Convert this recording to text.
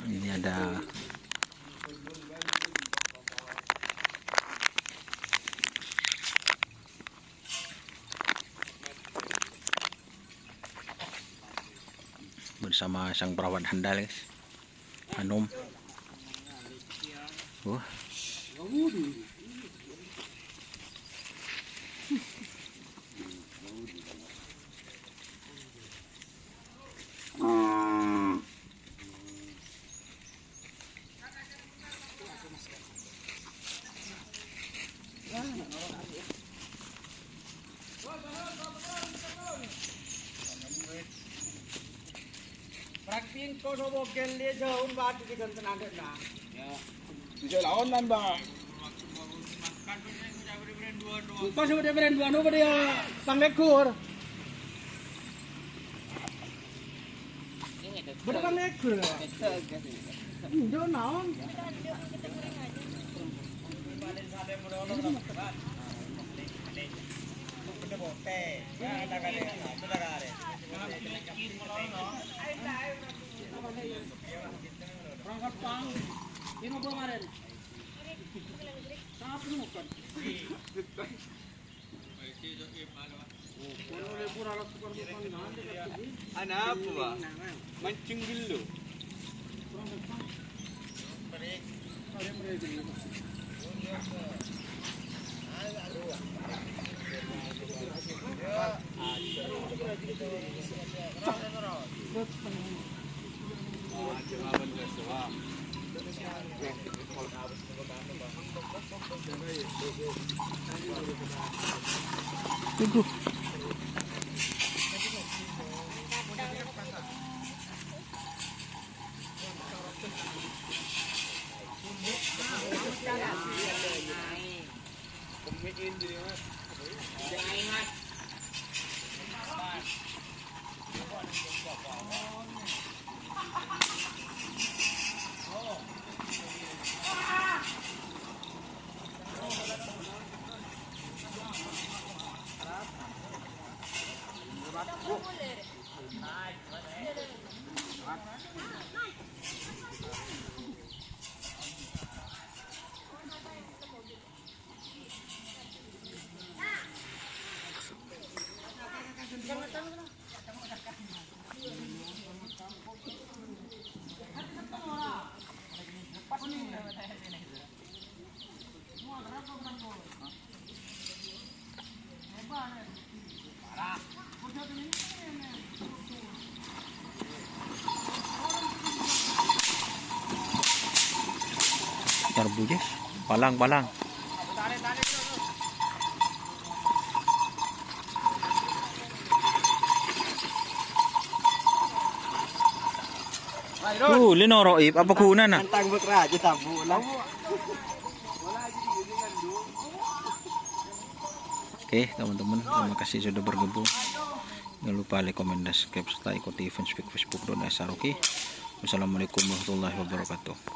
Ini ada bersama sang perawat handal, guys. Hanum. Wah. Praktin ko no bogel le jaun bat di kan tenade na. Ya. Bisa lawan nan bang. Pas sudah beren dua no dia panglekur. Ber panglekur. Do naon. Perangkat pang, ini mau kemarin. Sangat menemukan. Anak apa bang? Mancing dulu. Tunggu. Tarbujes, palang. Linoro ip apa kuna na? Antang bekra aja tabu lah. Oke, teman-teman, terima kasih sudah bergabung. Jangan lupa like, komen, dan subscribe serta ikuti Facebook dan Asar. Oke. Wassalamualaikum warahmatullahi wabarakatuh.